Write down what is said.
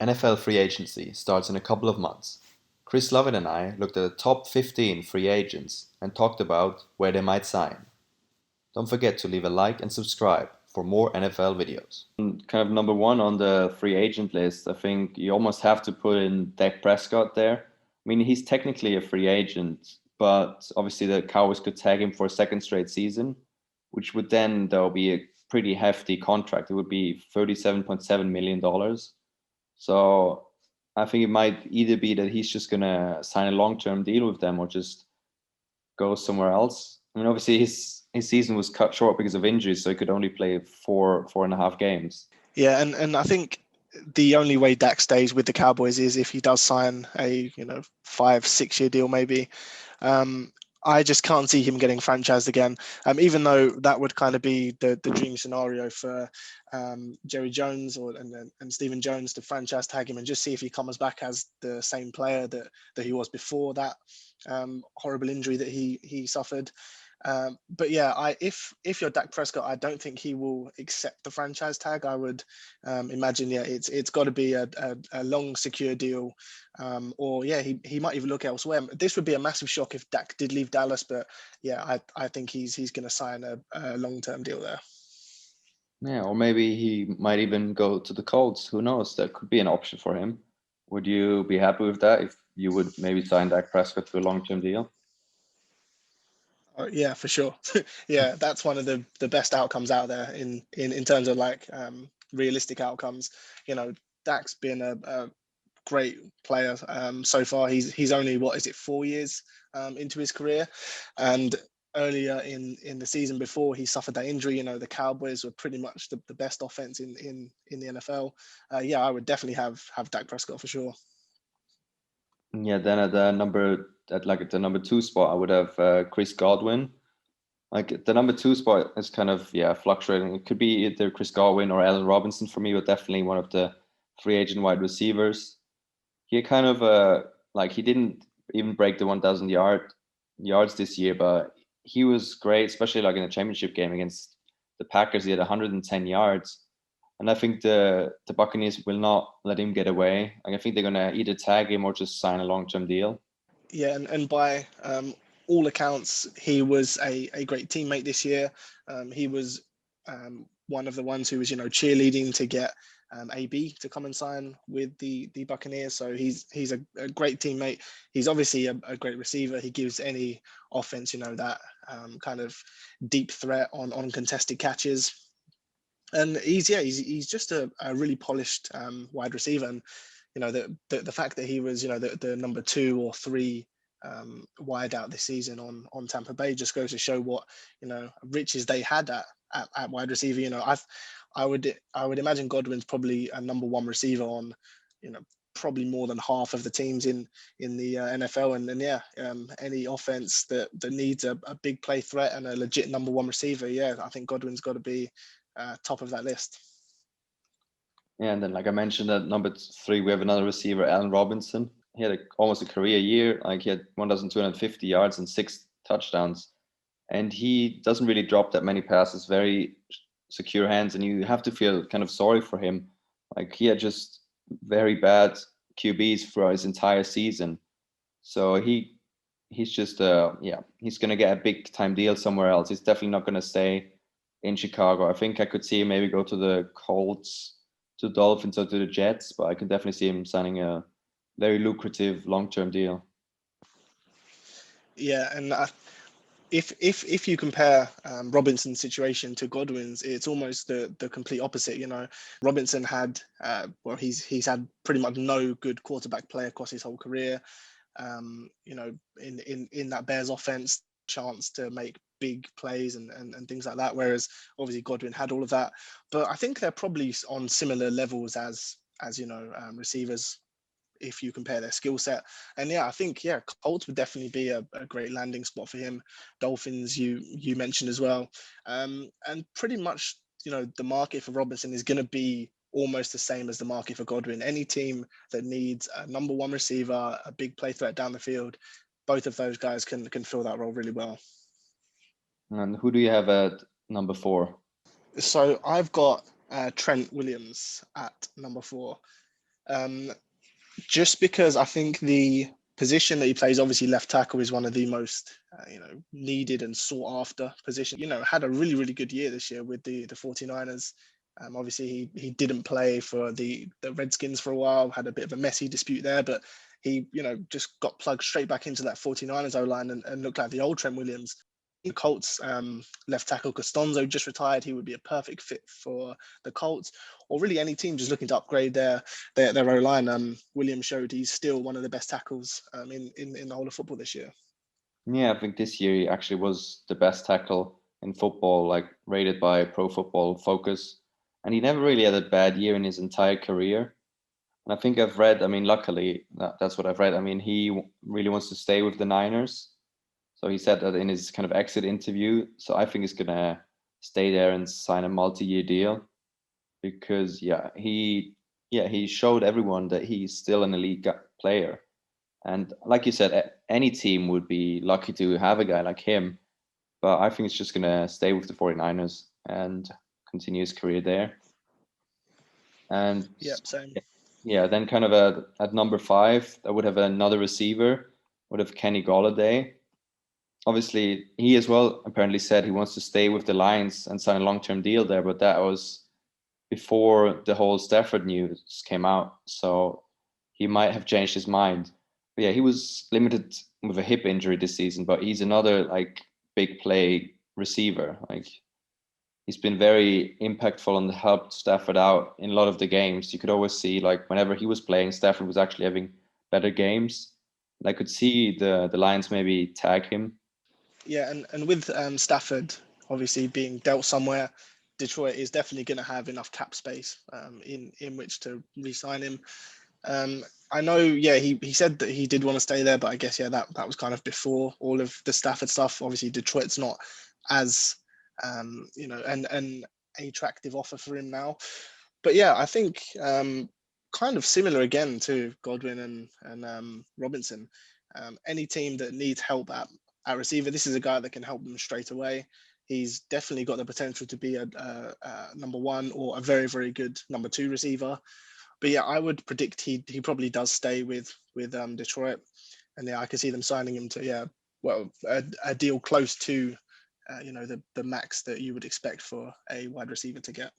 NFL free agency starts in a couple of months. Chris Lovitt and I looked at the top 15 free agents and talked about where they might sign. Don't forget to leave a like and subscribe for more NFL videos. Kind of number one on the free agent list, I think you almost have to put in Dak Prescott there. I mean, he's technically a free agent, but obviously the Cowboys could tag him for a second straight season, which would then, though, be a pretty hefty contract. It would be $37.7 million. So I think it might either be that he's just going to sign a long-term deal with them or just go somewhere else. I mean, obviously his season was cut short because of injuries, so he could only play four and a half games. Yeah, and I think the only way Dak stays with the Cowboys is if he does sign a 5-6 year deal maybe. I just can't see him getting franchised again. Even though that would kind of be the dream scenario for Jerry Jones and Stephen Jones to franchise tag him and just see if he comes back as the same player that he was before that horrible injury that he suffered. But yeah, if you're Dak Prescott, I don't think he will accept the franchise tag. I would imagine, it's got to be a long, secure deal, or he might even look elsewhere. This would be a massive shock if Dak did leave Dallas, but yeah, I think he's going to sign a long-term deal there. Yeah, or maybe he might even go to the Colts. Who knows? That could be an option for him. Would you be happy with that if you would maybe sign Dak Prescott to a long-term deal? Yeah, for sure. Yeah, that's one of the best outcomes out there in terms of like realistic outcomes. Dak's been a great player so far. He's only 4 years into his career, and earlier in the season before he suffered that injury, the Cowboys were pretty much the best offense in the NFL. I would definitely have Dak Prescott for sure. Yeah, then at the number two spot, I would have Chris Godwin. Like the number two spot is kind of fluctuating. It could be either Chris Godwin or Allen Robinson for me, but definitely one of the free agent wide receivers. He kind of he didn't even break the 1,000 yards this year, but he was great, especially like in a championship game against the Packers. He had 110 yards. And I think the Buccaneers will not let him get away. I think they're going to either tag him or just sign a long-term deal. Yeah, and by all accounts, he was a great teammate this year. He was one of the ones who was, cheerleading to get AB to come and sign with the Buccaneers. So he's a great teammate. He's obviously a great receiver. He gives any offense, that kind of deep threat on contested catches. And he's just a really polished wide receiver. And the fact that he was the number 2 or 3 wide out this season on Tampa Bay just goes to show what riches they had at wide receiver. I would imagine Godwin's probably a number 1 receiver on probably more than half of the teams in the NFL. And any offense that needs a big play threat and a legit number 1 receiver, I think Godwin's got to be top of that list. Yeah, and then like I mentioned, at number 3 we have another receiver, Allen Robinson. He had almost a career year. Like he had 1,250 yards and 6 touchdowns, and he doesn't really drop that many passes. Very secure hands, and you have to feel kind of sorry for him. Like he had just very bad QBs for his entire season, so he's just he's gonna get a big time deal somewhere else. He's definitely not gonna stay in Chicago. I think I could see him maybe go to the Colts, to the Dolphins, or to the Jets, but I can definitely see him signing a very lucrative long-term deal. Yeah, and if you compare Robinson's situation to Godwin's, it's almost the complete opposite. Robinson had he's had pretty much no good quarterback play across his whole career. In that Bears offense, chance to make big plays and things like that, whereas obviously Godwin had all of that. But I think they're probably on similar levels as receivers if you compare their skill set. And I think Colts would definitely be a great landing spot for him. Dolphins, you mentioned as well, and pretty much the market for Robinson is going to be almost the same as the market for Godwin. Any team that needs a number 1 receiver, a big play threat down the field, both of those guys can fill that role really well. And who do you have at number 4? So I've got Trent Williams at number 4. Just because I think the position that he plays, obviously left tackle, is one of the most needed and sought after positions. Had a really, really good year this year with the 49ers. Obviously, he didn't play for the Redskins for a while, had a bit of a messy dispute there, but he, just got plugged straight back into that 49ers O-line and looked like the old Trent Williams. The Colts left tackle Costanzo just retired. He would be a perfect fit for the Colts, or really any team just looking to upgrade their O-line. Williams showed he's still one of the best tackles in the whole of football this year. Yeah, I think this year he actually was the best tackle in football, like rated by Pro Football Focus. And he never really had a bad year in his entire career. And I think I've read, luckily, that's what I've read. He really wants to stay with the Niners. So he said that in his kind of exit interview. So I think he's going to stay there and sign a multi-year deal because, he showed everyone that he's still an elite player. And like you said, any team would be lucky to have a guy like him. But I think it's just going to stay with the 49ers and continue his career there. And Same. Yeah, then kind of at number 5, I would have another receiver, would have Kenny Golladay. Obviously, he as well apparently said he wants to stay with the Lions and sign a long-term deal there, but that was before the whole Stafford news came out. So he might have changed his mind. But yeah, he was limited with a hip injury this season, but he's another big play receiver. He's been very impactful and helped Stafford out in a lot of the games. You could always see whenever he was playing, Stafford was actually having better games. And I could see the Lions maybe tag him. Yeah, and with Stafford obviously being dealt somewhere, Detroit is definitely going to have enough cap space in which to re-sign him. I know, he said that he did want to stay there, but I guess that was kind of before all of the Stafford stuff. Obviously, Detroit's not as an attractive offer for him now. But I think kind of similar again to Godwin and Robinson. Any team that needs help at receiver, this is a guy that can help them straight away. He's definitely got the potential to be a number 1 or a very, very good number 2 receiver. But I would predict he probably does stay with Detroit, and I can see them signing him to a deal close to the max that you would expect for a wide receiver to get.